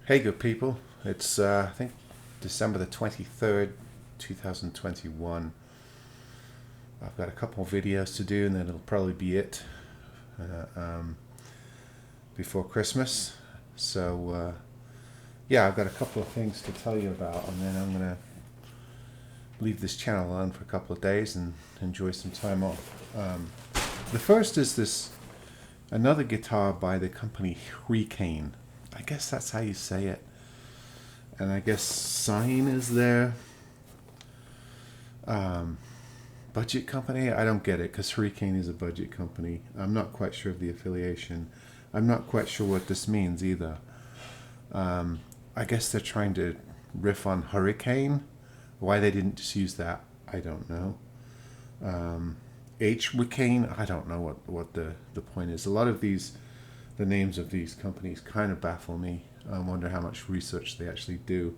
Hey, good people. It's, I think, December the 23rd, 2021. I've got a couple of videos to do, and then it'll probably be it before Christmas. So, yeah, I've got a couple of things to tell you about, and then I'm going to leave this channel on for a couple of days and enjoy some time off. The first is another guitar by the company Hricane. I guess that's how you say it. And I guess Sign is their budget company. I don't get it, because Hricane is a budget company. I'm not quite sure of the affiliation. I'm not quite sure what this means either. I guess they're trying to riff on hurricane. Why they didn't just use that, I don't know. Hricane, I don't know what the point is. A lot of the names of these companies kind of baffle me. I wonder how much research they actually do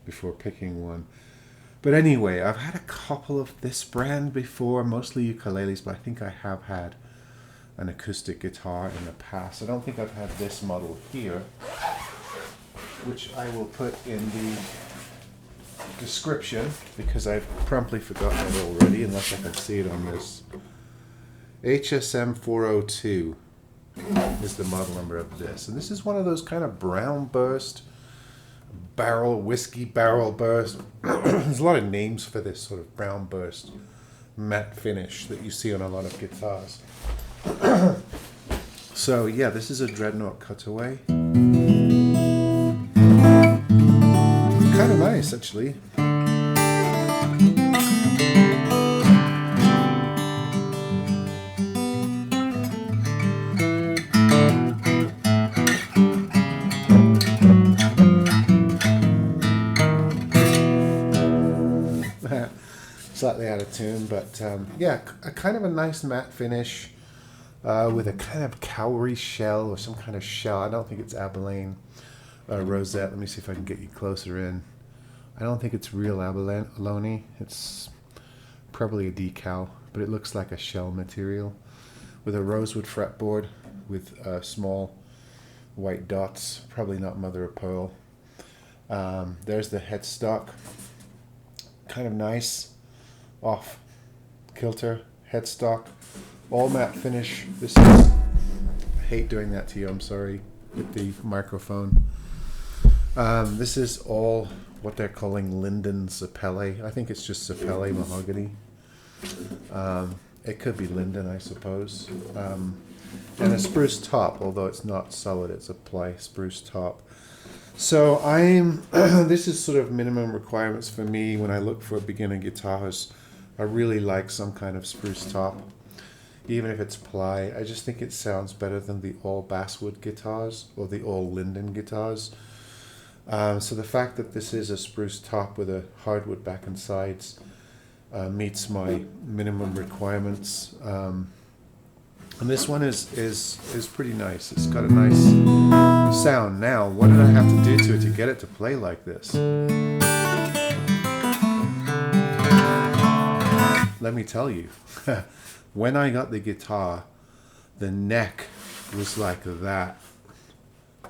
before picking one. But anyway, I've had a couple of this brand before, mostly ukuleles, but I think I have had an acoustic guitar in the past. I don't think I've had this model here, which I will put in the description because I've promptly forgotten it already, unless I can see it on this. HSM402 is the model number of this, and this is one of those kind of brown burst whiskey barrel burst. There's a lot of names for this sort of brown burst matte finish that you see on a lot of guitars. So yeah, this is a Dreadnought Cutaway. Kind of nice, actually. Slightly out of tune, but yeah, a kind of a nice matte finish with a kind of cowrie shell or some kind of shell. I don't think it's abalone rosette. Let me see if I can get you closer in. I don't think it's real abalone. It's probably a decal, but it looks like a shell material with a rosewood fretboard with small white dots. Probably not mother of pearl. There's the headstock. Kind of nice. Off kilter headstock, all matte finish. This is, I hate doing that to you, I'm sorry, with the microphone. This is all what they're calling linden sapele. I think it's just sapele mahogany. It could be linden, I suppose. And a spruce top, although it's not solid, it's a ply spruce top. So this is sort of minimum requirements for me when I look for beginner guitars. I really like some kind of spruce top, even if it's ply. I just think it sounds better than the all basswood guitars or the all linden guitars. So the fact that this is a spruce top with a hardwood back and sides meets my minimum requirements. And this one is pretty nice. It's got a nice sound. Now, what did I have to do to it to get it to play like this? Let me tell you, when I got the guitar, the neck was like that.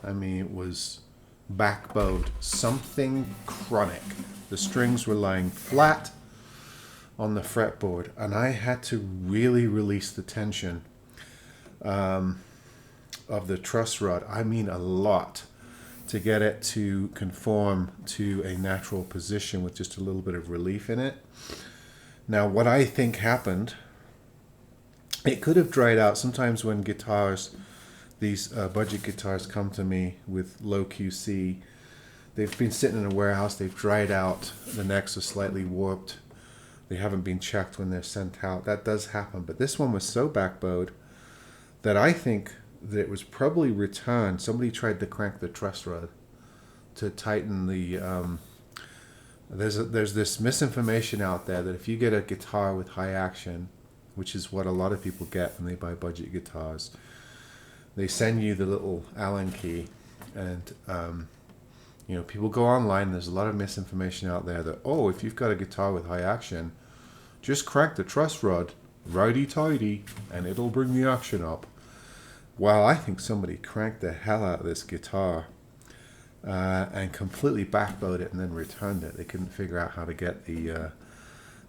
I mean, it was backbowed, something chronic. The strings were lying flat on the fretboard, and I had to really release the tension of the truss rod. I mean, a lot, to get it to conform to a natural position with just a little bit of relief in it. Now, what I think happened, it could have dried out. Sometimes when guitars, these budget guitars come to me with low QC, they've been sitting in a warehouse, they've dried out, the necks are slightly warped, they haven't been checked when they're sent out. That does happen, but this one was so backbowed that I think that it was probably returned. Somebody tried to crank the truss rod to tighten the... There's this misinformation out there that if you get a guitar with high action, which is what a lot of people get when they buy budget guitars, they send you the little Allen key, and people go online. There's a lot of misinformation out there that, oh, if you've got a guitar with high action, just crank the truss rod righty-tighty and it'll bring the action up. Well, I think somebody cranked the hell out of this guitar. and completely backbowed it and then returned it. They couldn't figure out how to get the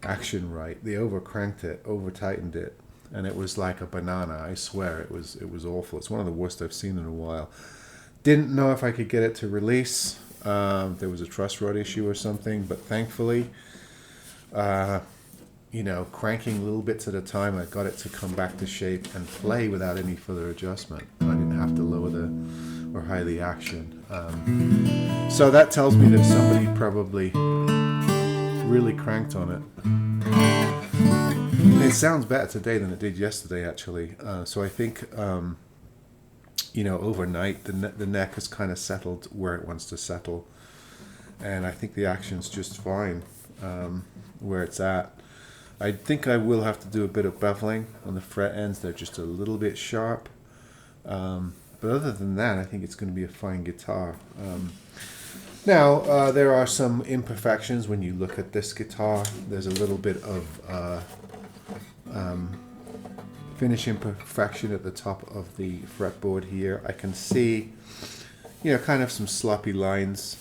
action right. They over-cranked it, over-tightened it, and it was like a banana. I swear, it was awful. It's one of the worst I've seen in a while. Didn't know if I could get it to release. There was a truss rod issue or something, but thankfully, cranking little bits at a time, I got it to come back to shape and play without any further adjustment. I didn't have to lower or high the action. So that tells me that somebody probably really cranked on it. It sounds better today than it did yesterday, actually. So I think, overnight the neck has kind of settled where it wants to settle, and I think the action's just fine where it's at. I think I will have to do a bit of beveling on the fret ends. They're just a little bit sharp. But other than that, I think it's going to be a fine guitar. Now, there are some imperfections when you look at this guitar. There's a little bit of finish imperfection at the top of the fretboard here. I can see, kind of some sloppy lines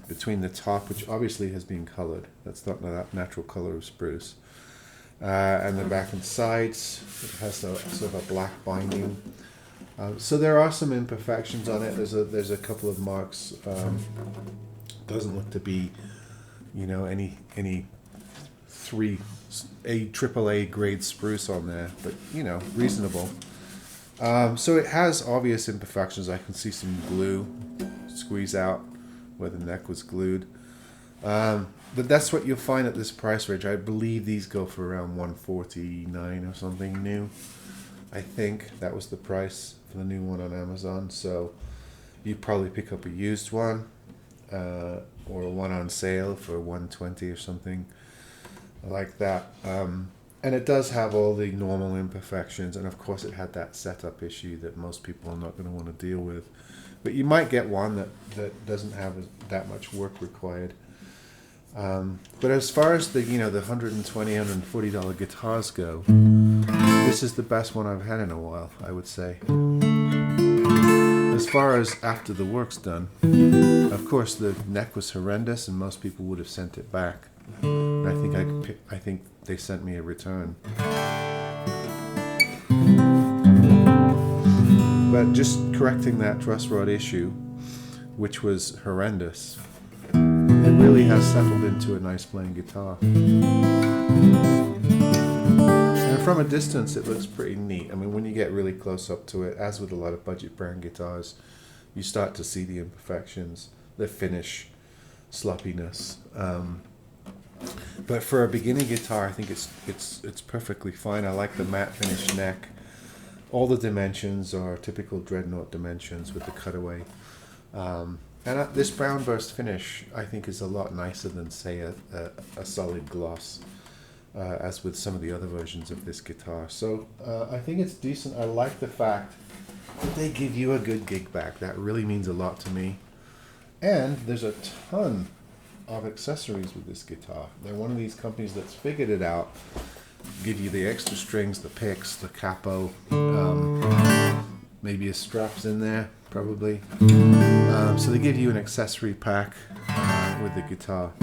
between the top, which obviously has been colored. That's not the natural color of spruce. And the back and sides, it has a sort of a black binding. So there are some imperfections on it. There's a couple of marks. Doesn't look to be, any AAA grade spruce on there, but reasonable. So it has obvious imperfections. I can see some glue squeeze out where the neck was glued. But that's what you'll find at this price range. I believe these go for around $149 or something new. I think that was the price for the new one on Amazon. So you'd probably pick up a used one or one on sale for $120 or something like that. And it does have all the normal imperfections, and of course it had that setup issue that most people are not going to want to deal with. But you might get one that doesn't have that much work required. But as far as the the $120, $140 guitars go, this is the best one I've had in a while, I would say. As far as after the work's done, of course the neck was horrendous, and most people would have sent it back. And I think they sent me a return. But just correcting that truss rod issue, which was horrendous, it really has settled into a nice playing guitar. And from a distance, it looks pretty neat. I mean, when you get really close up to it, as with a lot of budget brand guitars, you start to see the imperfections, the finish, sloppiness. But for a beginning guitar, I think it's perfectly fine. I like the matte finish neck. All the dimensions are typical Dreadnought dimensions with the cutaway. And this brown burst finish, I think, is a lot nicer than, say, a solid gloss, as with some of the other versions of this guitar. So I think it's decent. I like the fact that they give you a good gig bag. That really means a lot to me. And there's a ton of accessories with this guitar. They're one of these companies that's figured it out. Give you the extra strings, the picks, the capo, maybe a straps in there, probably. So they give you an accessory pack with the guitar,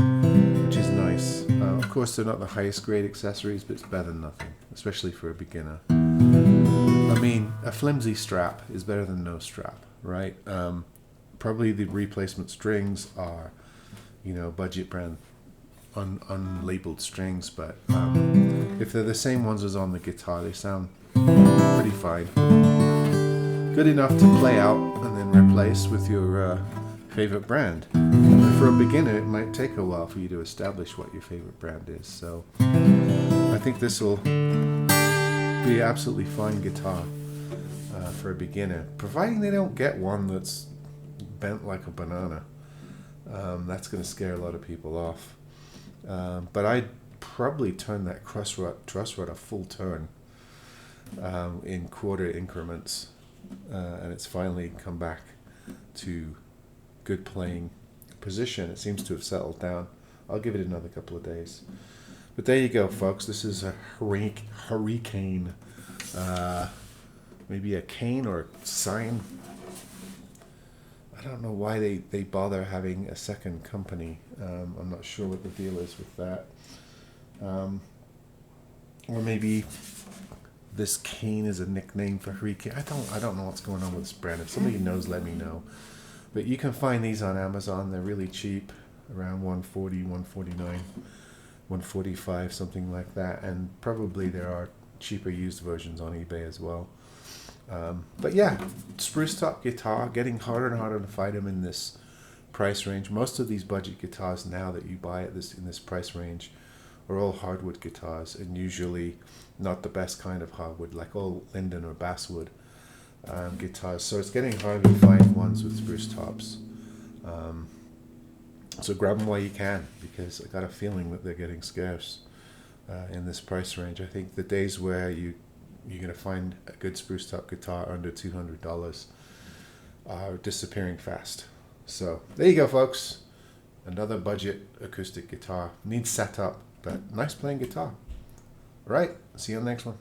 which is nice. Of course, they're not the highest grade accessories, but it's better than nothing, especially for a beginner. I mean, a flimsy strap is better than no strap, right? Probably the replacement strings are, budget brand unlabeled strings, but if they're the same ones as on the guitar, they sound pretty fine. Good enough to play out and then replace with your favorite brand. And for a beginner, it might take a while for you to establish what your favorite brand is. So I think this will be absolutely fine guitar for a beginner, providing they don't get one that's bent like a banana. That's going to scare a lot of people off. But I'd probably turn that truss rod a full turn in quarter increments, and it's finally come back to good playing position. It seems to have settled down. I'll give it another couple of days. But there you go, folks. This is a Hricane, maybe a cane or sign. I I don't know why they bother having a second company. I'm not sure what the deal is with that. Or maybe this cane is a nickname for Hricane. I don't know what's going on with this brand. If somebody knows, let me know. But you can find these on Amazon. They're really cheap, around 140, 149, 145, something like that. And probably there are cheaper used versions on eBay as well. But yeah, spruce top guitar, getting harder and harder to find them in this price range. Most of these budget guitars now that you buy at in this price range are all hardwood guitars, and usually not the best kind of hardwood, like all linden or basswood guitars. So it's getting harder to find ones with spruce tops. So grab them while you can, because I got a feeling that they're getting scarce in this price range. I think the days where you're going to find a good spruce top guitar under $200 are disappearing fast. So there you go, folks. Another budget acoustic guitar. Needs setup, but nice playing guitar. All right, see you on the next one.